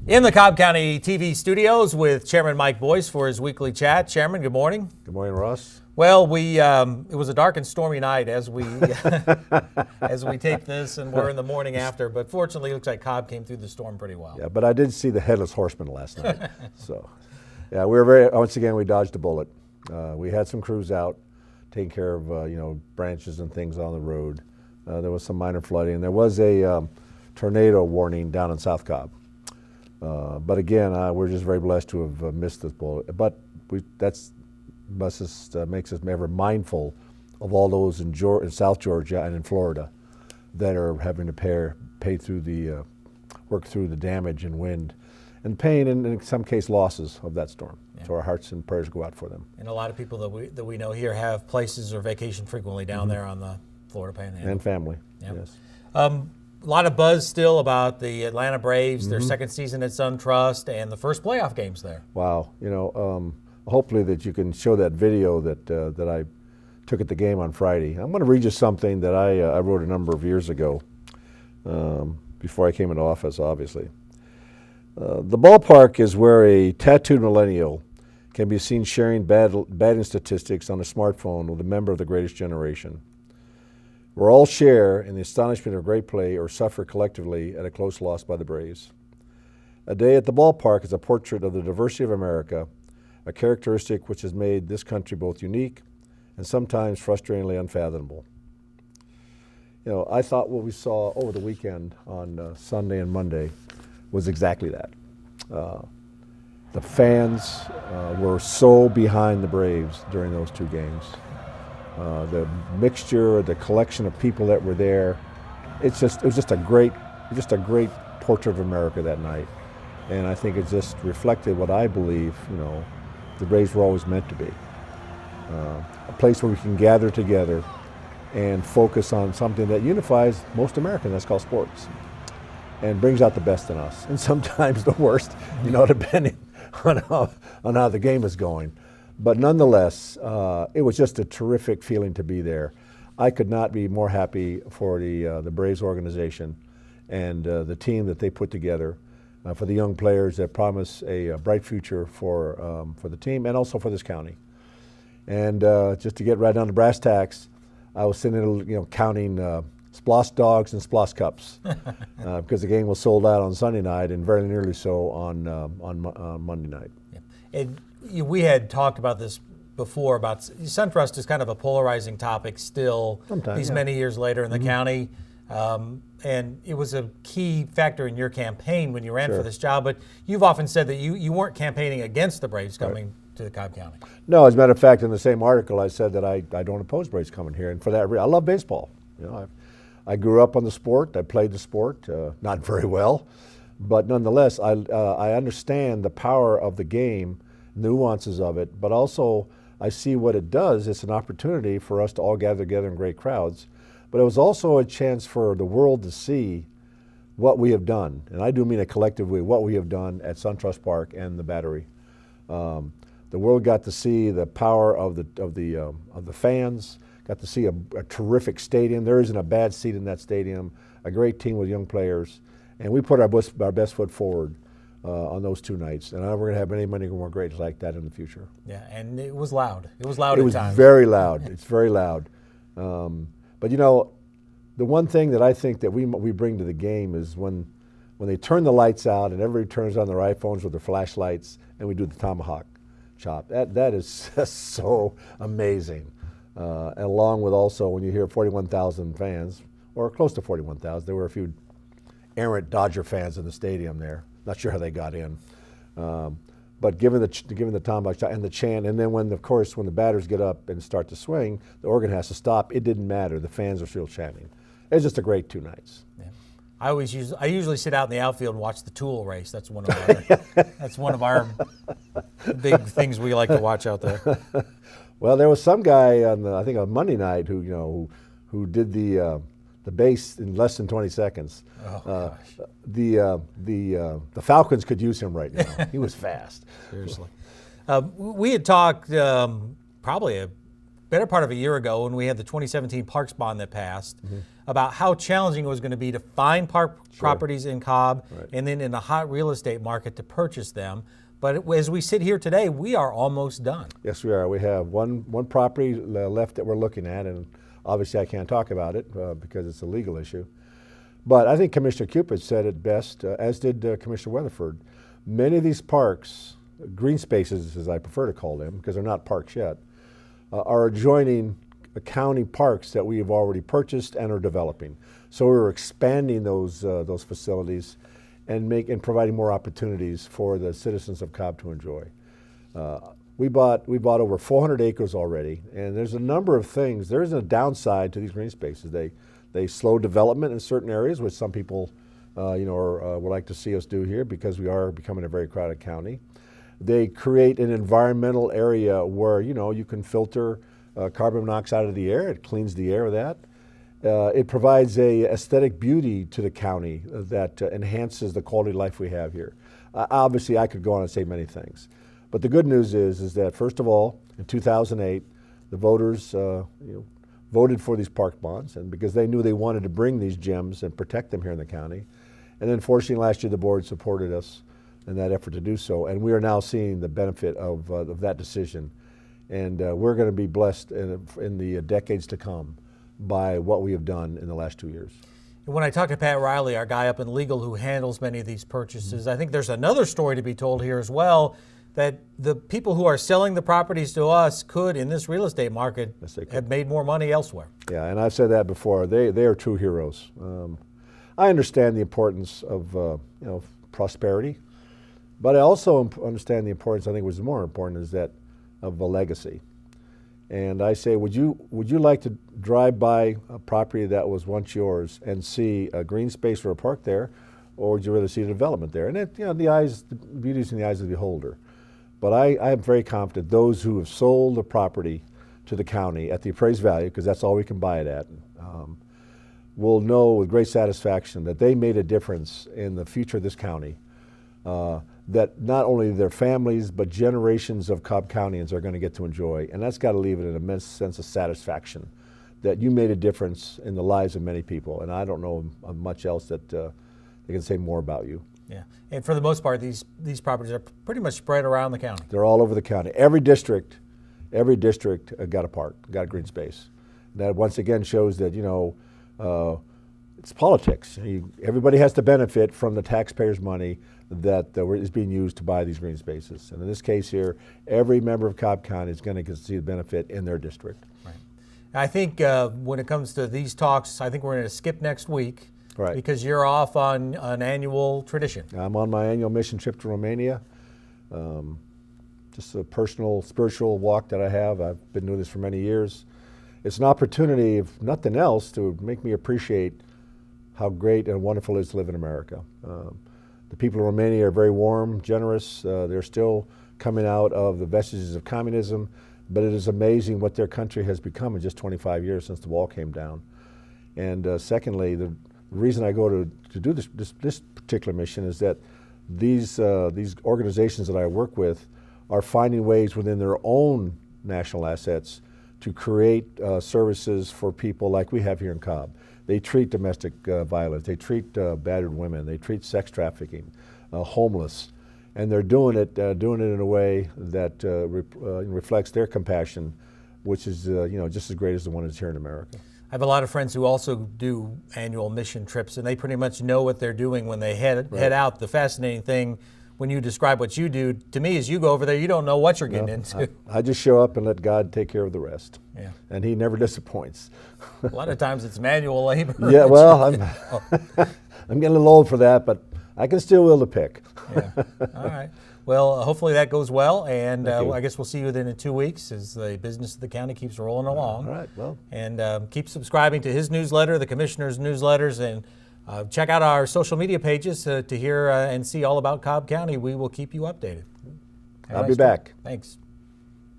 In the Cobb County TV studios with Chairman Mike Boyce for his weekly chat. Chairman, good morning. Good morning, Ross. Well, it was a dark and stormy night as we as we taped this, and we're in the morning after. But fortunately, it looks like Cobb came through the storm pretty well. Yeah, but I did see the Headless Horseman last night. So, yeah, we were once again, we dodged a bullet. We had some crews out taking care of, branches and things on the road. There was some minor flooding. There was a tornado warning down in South Cobb. But again, we're just very blessed to have missed this bullet. But makes us ever mindful of all those in South Georgia and in Florida that are having to pay through the work through the damage and wind and pain, and in some case losses of that storm. Yeah. So our hearts and prayers go out for them. And a lot of people that we know here have places or vacation frequently down there on the Florida Panhandle. And family. Yep. Yes. A lot of buzz still about the Atlanta Braves, their second season at SunTrust, and the first playoff games there. Wow. Hopefully that you can show that video that I took at the game on Friday. I'm going to read you something that I wrote a number of years ago, before I came into office, obviously. The ballpark is where a tattooed millennial can be seen sharing batting statistics on a smartphone with a member of the greatest generation. We all share in the astonishment of great play or suffer collectively at a close loss by the Braves. A day at the ballpark is a portrait of the diversity of America, a characteristic which has made this country both unique and sometimes frustratingly unfathomable. I thought what we saw over the weekend on Sunday and Monday was exactly that. The fans were so behind the Braves during those two games. The mixture, the collection of people that were there, it was just a great portrait of America that night. And I think it just reflected what I believe, the Braves were always meant to be. A place where we can gather together and focus on something that unifies most Americans, that's called sports, and brings out the best in us, and sometimes the worst, depending on how the game is going. But nonetheless, it was just a terrific feeling to be there. I could not be more happy for the Braves organization and the team that they put together, for the young players that promise a bright future for the team and also for this county. And just to get right down to brass tacks, I was sitting there, counting Splosh dogs and Splosh cups because the game was sold out on Sunday night and very nearly so on Monday night. Yeah. We had talked about this before, about SunTrust is kind of a polarizing topic still these many years later in the county. And it was a key factor in your campaign when you ran for this job. But you've often said that you weren't campaigning against the Braves coming to the Cobb County. No, as a matter of fact, in the same article, I said that I don't oppose Braves coming here. And for that reason, I love baseball. I grew up on the sport. I played the sport, not very well. But nonetheless, I understand the power of the game, nuances of it, but also I see what it does. It's an opportunity for us to all gather together in great crowds, but it was also a chance for the world to see what we have done, and I do mean a collective way, what we have done at SunTrust Park and the Battery. The world got to see the power of the fans, got to see a terrific stadium. There isn't a bad seat in that stadium, a great team with young players, and we put our best foot forward on those two nights, and we're going to have many more greats like that in the future. Yeah, and it was loud. It was loud at times. It was very loud. It's very loud. But the one thing that I think that we bring to the game is when they turn the lights out and everybody turns on their iPhones with their flashlights and we do the tomahawk chop. That is just so amazing. And along with also when you hear 41,000 fans, or close to 41,000, there were a few errant Dodger fans in the stadium there. Not sure how they got in, but given the tomahawk shot and the chant, and then when the batters get up and start to swing, the organ has to stop. It didn't matter. The fans are still chanting. It was just a great two nights. Yeah. I usually sit out in the outfield and watch the Tool race. That's one of our big things we like to watch out there. Well, there was some guy I think on Monday night who did the base in less than 20 seconds. Oh, gosh. The Falcons could use him right now. He was fast. Seriously. We had talked probably better part of a year ago when we had the 2017 Parks bond that passed, about how challenging it was going to be to find park properties in Cobb and then in the hot real estate market to purchase them. But as we sit here today, we are almost done. Yes, we are. We have one property left that we're looking at, and obviously I can't talk about it because it's a legal issue. But I think Commissioner Cupid said it best, as did Commissioner Weatherford. Many of these parks, green spaces as I prefer to call them, because they're not parks yet, are adjoining county parks that we have already purchased and are developing. So we're expanding those facilities and providing more opportunities for the citizens of Cobb to enjoy. We bought over 400 acres already, and there's a number of things. There is a downside to these green spaces. They slow development in certain areas, which some people would like to see us do here because we are becoming a very crowded county. They create an environmental area where you can filter carbon monoxide out of the air. It cleans the air with that. It provides a aesthetic beauty to the county that enhances the quality of life we have here. Obviously, I could go on and say many things, but the good news is that first of all, in 2008, the voters voted for these park bonds, and because they knew they wanted to bring these gems and protect them here in the county. And then fortunately last year the board supported us in that effort to do so, and we are now seeing the benefit of that decision. And we're going to be blessed in the decades to come by what we have done in the last 2 years. When I talked to Pat Riley, our guy up in legal who handles many of these purchases, I think there's another story to be told here as well, that the people who are selling the properties to us could, in this real estate market, have made more money elsewhere. Yeah, and I've said that before. They are true heroes. I understand the importance of prosperity, but I also understand the importance. I think what's more important is that of a legacy. And I say, would you like to drive by a property that was once yours and see a green space or a park there, or would you rather see a development there? And the beauty is in the eyes of the beholder. But I am very confident those who have sold the property to the county at the appraised value, because that's all we can buy it at, will know with great satisfaction that they made a difference in the future of this county, that not only their families, but generations of Cobb Countyans are going to get to enjoy. And that's got to leave it an immense sense of satisfaction that you made a difference in the lives of many people. And I don't know of much else that they can say more about you. Yeah, and for the most part, these properties are pretty much spread around the county. They're all over the county. Every district got a park, got a green space. That once again shows that it's politics. Everybody has to benefit from the taxpayers' money that is being used to buy these green spaces. And in this case here, every member of Cobb County is going to see the benefit in their district. Right. I think when it comes to these talks, I think we're going to skip next week. Right. Because you're off on an annual tradition. I'm on my annual mission trip to Romania. Just a personal, spiritual walk that I have. I've been doing this for many years. It's an opportunity, if nothing else, to make me appreciate how great and wonderful it is to live in America. The people of Romania are very warm, generous. They're still coming out of the vestiges of communism, but it is amazing what their country has become in just 25 years since the wall came down. And secondly, the reason I go to do this particular mission is that these organizations that I work with are finding ways within their own national assets to create services for people like we have here in Cobb. They treat domestic violence, they treat battered women, they treat sex trafficking, homeless, and they're doing it in a way that reflects their compassion, which is just as great as the one that's here in America. I have a lot of friends who also do annual mission trips, and they pretty much know what they're doing when they head out. The fascinating thing when you describe what you do, to me, is you go over there, you don't know what you're getting into. I just show up and let God take care of the rest. Yeah. And He never disappoints. A lot of times it's manual labor. Yeah, well, I'm getting a little old for that, but I can still will to pick. Yeah. All right. Well, hopefully that goes well, and I guess we'll see you within 2 weeks as the business of the county keeps rolling along. All right, well. And keep subscribing to his newsletter, the commissioner's newsletters, and check out our social media pages to hear and see all about Cobb County. We will keep you updated. I'll be back. Thanks.